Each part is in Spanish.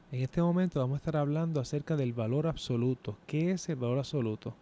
En este momento vamos a estar hablando acerca del valor absoluto. ¿Qué es el valor absoluto?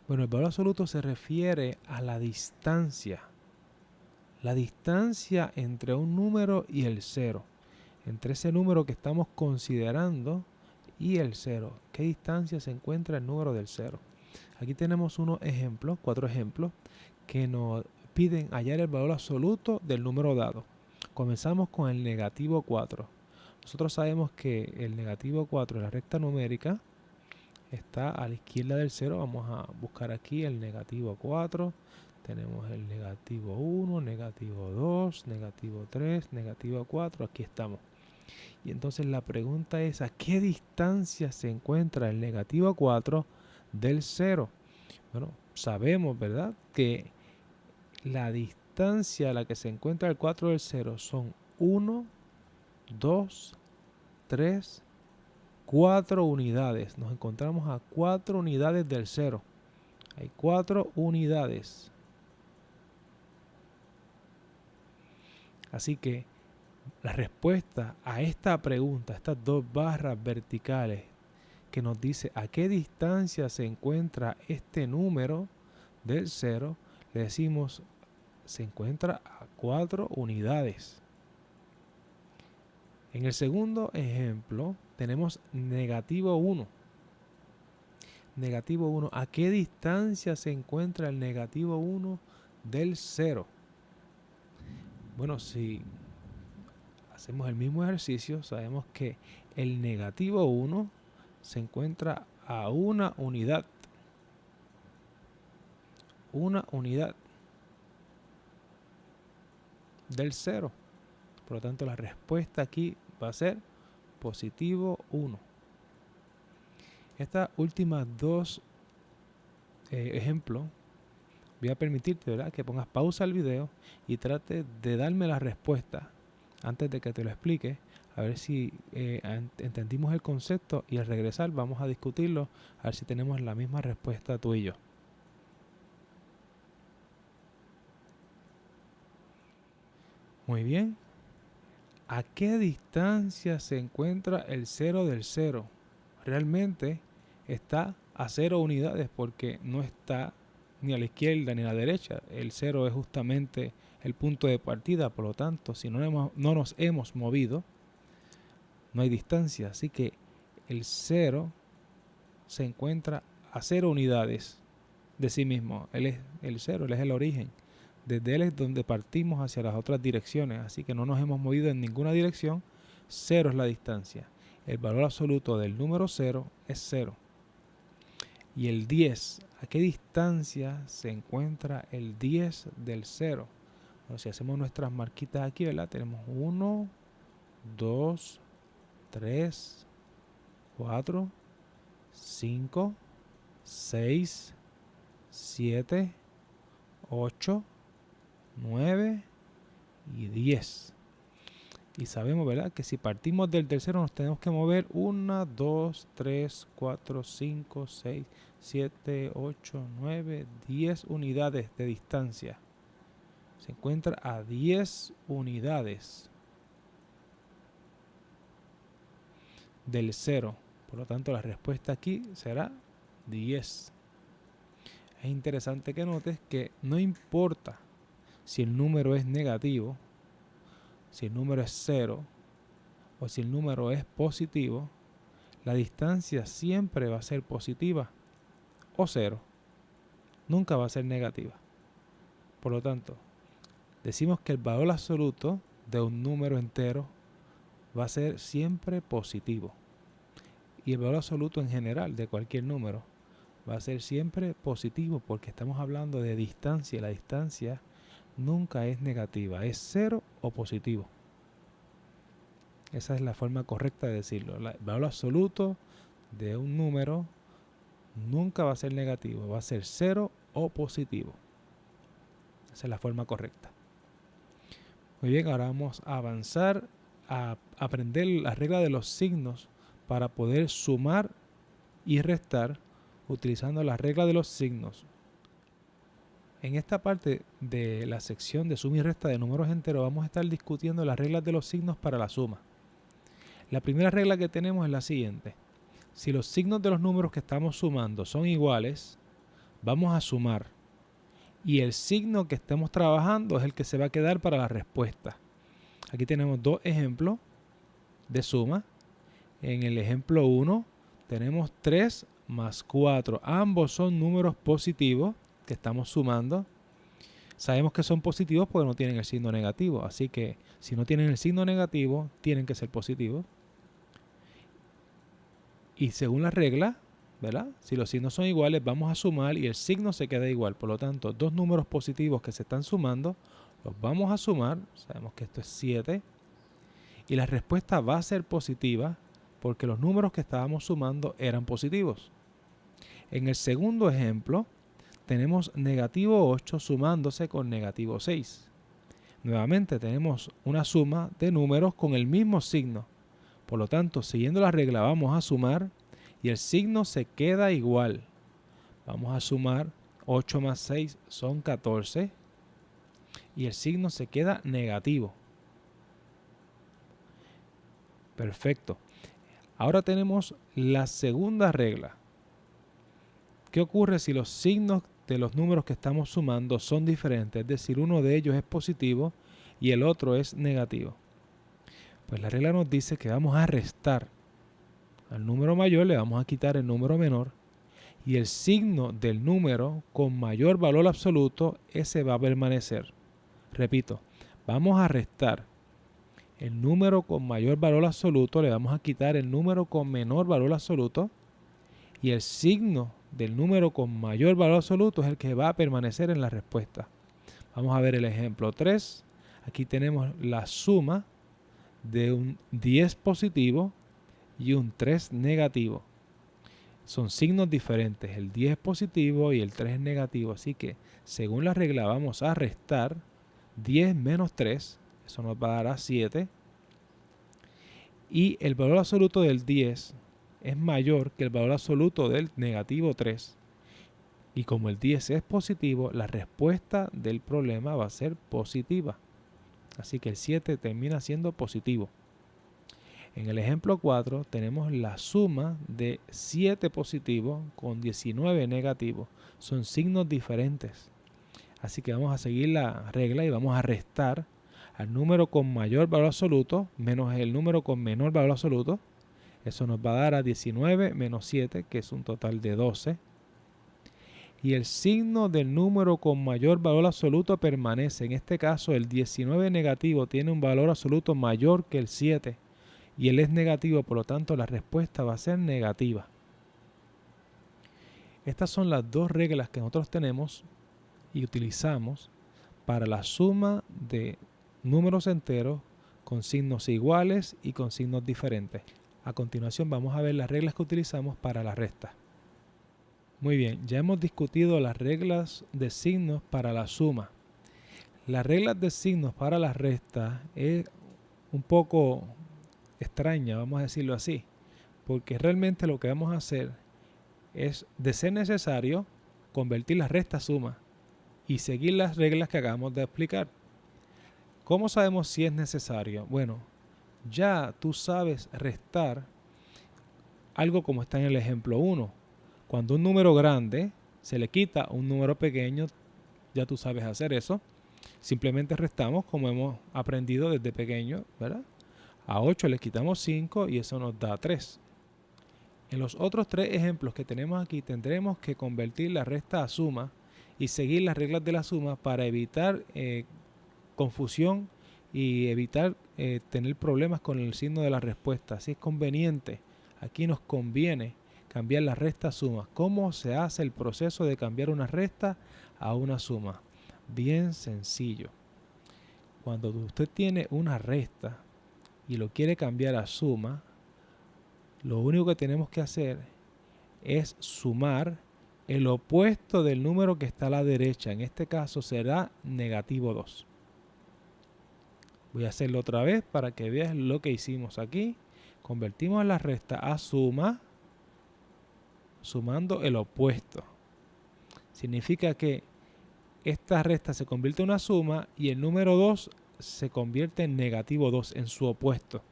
Bueno, el valor absoluto se refiere a la distancia. La distancia entre un número y el cero. Entre ese número que estamos considerando y el cero. ¿Qué distancia se encuentra el número del cero? Aquí tenemos unos ejemplos, 4 ejemplos, que nos piden hallar el valor absoluto del número dado. Comenzamos con el negativo 4. Nosotros sabemos que el negativo 4 en la recta numérica está a la izquierda del 0. Vamos a buscar aquí el negativo 4. Tenemos el negativo 1, negativo 2, negativo 3, negativo 4. Aquí estamos. Y entonces la pregunta es: ¿a qué distancia se encuentra el negativo 4 del 0? Bueno, sabemos, ¿verdad?, que la distancia a la que se encuentra el 4 del 0 son 1, 2, 3, 4 unidades. Nos encontramos a 4 unidades del 0. Hay 4 unidades. Así que la respuesta a esta pregunta, estas dos barras verticales que nos dice a qué distancia se encuentra este número del 0, le decimos se encuentra a 4 unidades. En el segundo ejemplo tenemos negativo 1. Negativo 1. ¿A qué distancia se encuentra el negativo 1 del 0? Bueno, si hacemos el mismo ejercicio, sabemos que el negativo 1 se encuentra a una unidad. Una unidad del 0. Por lo tanto, la respuesta aquí va a ser positivo 1. Estas últimas dos ejemplos, voy a permitirte, ¿verdad?, que pongas pausa al video y trate de darme la respuesta antes de que te lo explique, a ver si entendimos el concepto, y al regresar vamos a discutirlo, a ver si tenemos la misma respuesta tú y yo. Muy bien. ¿A qué distancia se encuentra el 0 del 0? Realmente está a 0 unidades porque no está ni a la izquierda ni a la derecha. El 0 es justamente el punto de partida, por lo tanto, si no nos hemos movido, no hay distancia. Así que el 0 se encuentra a 0 unidades de sí mismo. Él es el 0, él es el origen. Desde él es donde partimos hacia las otras direcciones, así que no nos hemos movido en ninguna dirección. 0 es la distancia. El valor absoluto del número 0 es 0. Y el 10, ¿a qué distancia se encuentra el 10 del 0? Bueno, si hacemos nuestras marquitas aquí, ¿verdad?, tenemos 1, 2, 3, 4, 5, 6, 7, 8, 9 y 10. Y sabemos, ¿verdad?, que si partimos del tercero nos tenemos que mover 1, 2, 3, 4, 5, 6, 7, 8, 9, 10 unidades de distancia. Se encuentra a 10 unidades del 0. Por lo tanto, la respuesta aquí será 10. Es interesante que notes que no importa si el número es negativo, si el número es 0 o si el número es positivo, la distancia siempre va a ser positiva o 0. Nunca va a ser negativa. Por lo tanto, decimos que el valor absoluto de un número entero va a ser siempre positivo. Y el valor absoluto en general de cualquier número va a ser siempre positivo porque estamos hablando de distancia y la distancia nunca es negativa, es 0 o positivo. Esa es la forma correcta de decirlo. El valor absoluto de un número nunca va a ser negativo, va a ser 0 o positivo. Esa es la forma correcta. Muy bien, ahora vamos a avanzar a aprender la regla de los signos para poder sumar y restar utilizando la regla de los signos. En esta parte de la sección de suma y resta de números enteros vamos a estar discutiendo las reglas de los signos para la suma. La primera regla que tenemos es la siguiente. Si los signos de los números que estamos sumando son iguales, vamos a sumar. Y el signo que estemos trabajando es el que se va a quedar para la respuesta. Aquí tenemos dos ejemplos de suma. En el ejemplo 1 tenemos 3 más 4. Ambos son números positivos que estamos sumando. Sabemos que son positivos porque no tienen el signo negativo. Así que si no tienen el signo negativo, tienen que ser positivos. Y según la regla, ¿verdad? Si los signos son iguales, vamos a sumar y el signo se queda igual. Por lo tanto, dos números positivos que se están sumando, los vamos a sumar. Sabemos que esto es 7. Y la respuesta va a ser positiva porque los números que estábamos sumando eran positivos. En el segundo ejemplo, tenemos negativo 8 sumándose con negativo 6. Nuevamente tenemos una suma de números con el mismo signo. Por lo tanto, siguiendo la regla, vamos a sumar y el signo se queda igual. Vamos a sumar 8 más 6 son 14 y el signo se queda negativo. Perfecto. Ahora tenemos la segunda regla. ¿Qué ocurre si los signos de los números que estamos sumando son diferentes? Es decir, uno de ellos es positivo y el otro es negativo. Pues la regla nos dice que vamos a restar. Al número mayor le vamos a quitar el número menor y el signo del número con mayor valor absoluto, ese va a permanecer. Repito, vamos a restar el número con mayor valor absoluto, le vamos a quitar el número con menor valor absoluto y el signo del número con mayor valor absoluto es el que va a permanecer en la respuesta. Vamos a ver el ejemplo 3. Aquí tenemos la suma de un 10 positivo y un 3 negativo. Son signos diferentes, el 10 es positivo y el 3 es negativo, así que según la regla vamos a restar 10 menos 3, eso nos va a dar a 7, y el valor absoluto del 10 es mayor que el valor absoluto del negativo 3, y como el 10 es positivo, la respuesta del problema va a ser positiva. Así que el 7 termina siendo positivo. En el ejemplo 4 tenemos la suma de 7 positivos con 19 negativos. Son signos diferentes. Así que vamos a seguir la regla y vamos a restar al número con mayor valor absoluto menos el número con menor valor absoluto. Eso nos va a dar a 19 menos 7, que es un total de 12. Y el signo del número con mayor valor absoluto permanece. En este caso, el 19 negativo tiene un valor absoluto mayor que el 7. Y él es negativo, por lo tanto, la respuesta va a ser negativa. Estas son las dos reglas que nosotros tenemos y utilizamos para la suma de números enteros con signos iguales y con signos diferentes. A continuación vamos a ver las reglas que utilizamos para la resta. Muy bien, ya hemos discutido las reglas de signos para la suma. Las reglas de signos para la resta es un poco extraña, vamos a decirlo así, porque realmente lo que vamos a hacer es, de ser necesario, convertir la resta a suma y seguir las reglas que acabamos de explicar. ¿Cómo sabemos si es necesario? Bueno, ya tú sabes restar algo como está en el ejemplo 1. Cuando un número grande se le quita un número pequeño, ya tú sabes hacer eso. Simplemente restamos como hemos aprendido desde pequeño, ¿verdad? A 8 le quitamos 5 y eso nos da 3. En los otros 3 ejemplos que tenemos aquí tendremos que convertir la resta a suma y seguir las reglas de la suma para evitar confusión y evitar tener problemas con el signo de la respuesta. Así es conveniente. Aquí nos conviene cambiar la resta a suma. ¿Cómo se hace el proceso de cambiar una resta a una suma? Bien sencillo. Cuando usted tiene una resta y lo quiere cambiar a suma, lo único que tenemos que hacer es sumar el opuesto del número que está a la derecha. En este caso será negativo 2. Voy a hacerlo otra vez para que veas lo que hicimos aquí. Convertimos la resta a suma, sumando el opuesto. Significa que esta resta se convierte en una suma y el número 2 se convierte en negativo 2, en su opuesto.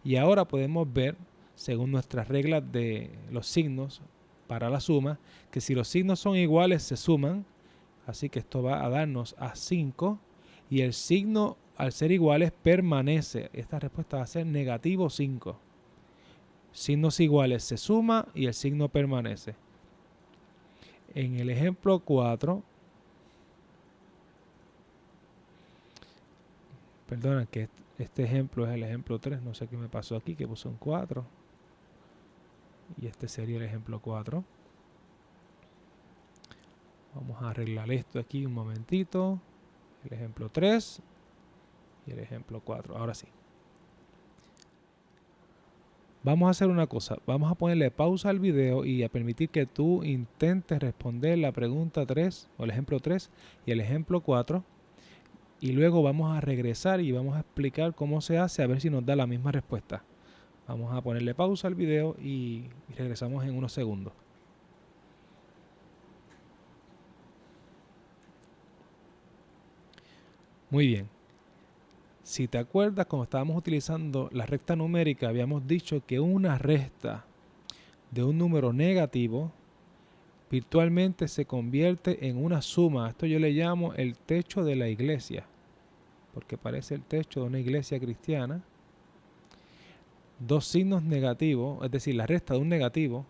Y ahora podemos ver, según nuestras reglas de los signos para la suma, que si los signos son iguales se suman. Así que esto va a darnos a 5. Y el signo, al ser iguales, permanece. Esta respuesta va a ser negativo 5. Signos iguales se suma y el signo permanece. En el ejemplo 4, perdona que este ejemplo es el ejemplo 3, no sé qué me pasó aquí, que puse un 4. Y este sería el ejemplo 4. Vamos a arreglar esto aquí un momentito. El ejemplo 3 y el ejemplo 4. Ahora sí. Vamos a hacer una cosa. Vamos a ponerle pausa al video y a permitir que tú intentes responder la pregunta 3 o el ejemplo 3 y el ejemplo 4. Y luego vamos a regresar y vamos a explicar cómo se hace a ver si nos da la misma respuesta. Vamos a ponerle pausa al video y regresamos en unos segundos. Muy bien. Si te acuerdas, cuando estábamos utilizando la recta numérica, habíamos dicho que una resta de un número negativo virtualmente se convierte en una suma. Esto yo le llamo el techo de la iglesia, porque parece el techo de una iglesia cristiana. Dos signos negativos, es decir, la resta de un negativo,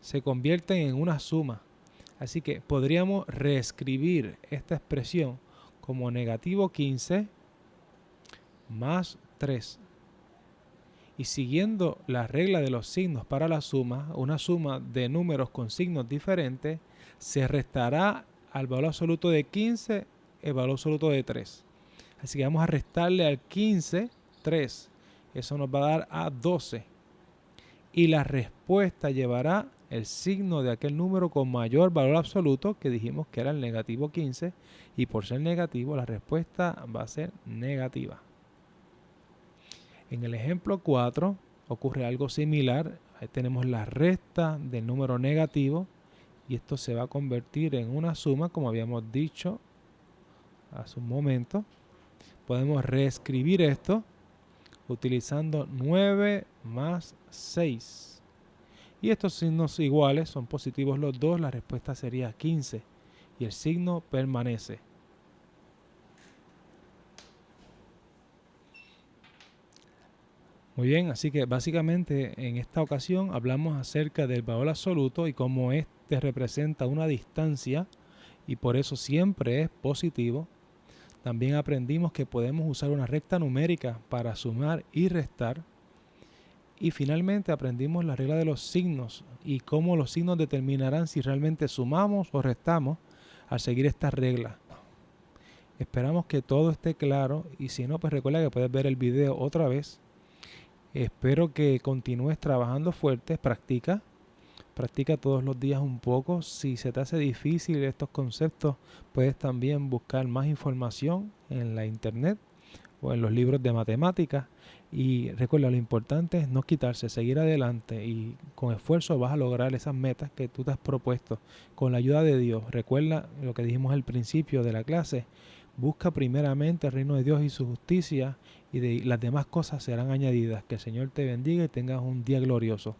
se convierten en una suma. Así que podríamos reescribir esta expresión como negativo 15 más 3. Y siguiendo la regla de los signos para la suma, una suma de números con signos diferentes, se restará al valor absoluto de 15 el valor absoluto de 3. Así que vamos a restarle al 15 3. Eso nos va a dar a 12. Y la respuesta llevará el signo de aquel número con mayor valor absoluto, que dijimos que era el negativo 15. Y por ser negativo, la respuesta va a ser negativa. En el ejemplo 4 ocurre algo similar. Ahí tenemos la resta del número negativo y esto se va a convertir en una suma, como habíamos dicho hace un momento. Podemos reescribir esto utilizando 9 más 6. Y estos signos iguales son positivos los dos. La respuesta sería 15 y el signo permanece. Muy bien, así que básicamente en esta ocasión hablamos acerca del valor absoluto y cómo este representa una distancia y por eso siempre es positivo. También aprendimos que podemos usar una recta numérica para sumar y restar. Y finalmente aprendimos la regla de los signos y cómo los signos determinarán si realmente sumamos o restamos al seguir esta regla. Esperamos que todo esté claro y si no, pues recuerda que puedes ver el video otra vez. Espero que continúes trabajando fuerte, practica todos los días un poco. Si se te hace difícil estos conceptos, puedes también buscar más información en la internet o en los libros de matemáticas. Y recuerda, lo importante es no quitarse, seguir adelante y con esfuerzo vas a lograr esas metas que tú te has propuesto con la ayuda de Dios. Recuerda lo que dijimos al principio de la clase. Busca primeramente el reino de Dios y su justicia y las demás cosas serán añadidas. Que el Señor te bendiga y tengas un día glorioso.